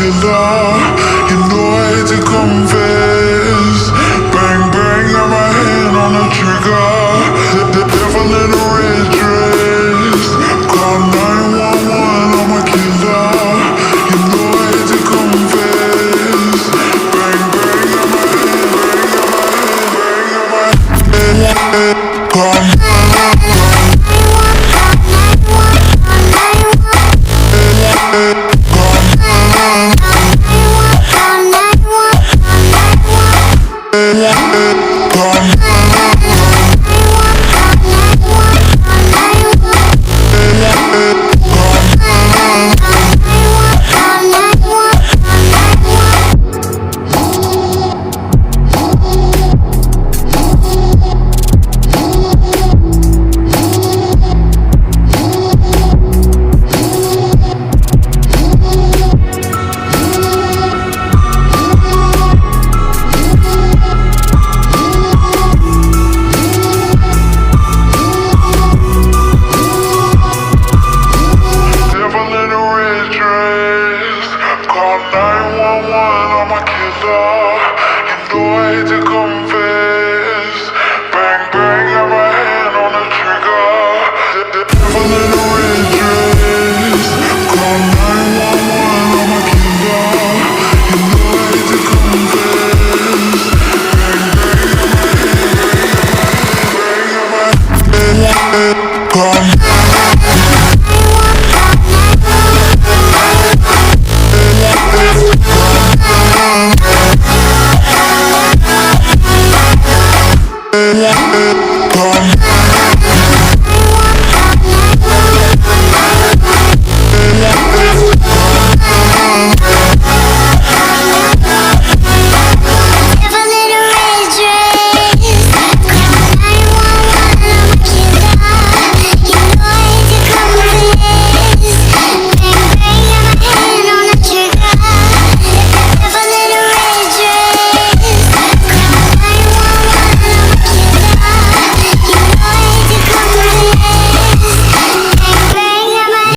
killer. You know I hate to confess. Bang, bang, got my hand on the trigger. The devil in a red dress. Call 911, I'm a killer. You know I hate to confess. Bang, bang, got my hand, bang, got my hand, bang, got my hand. Call Call 911, I'm a killer.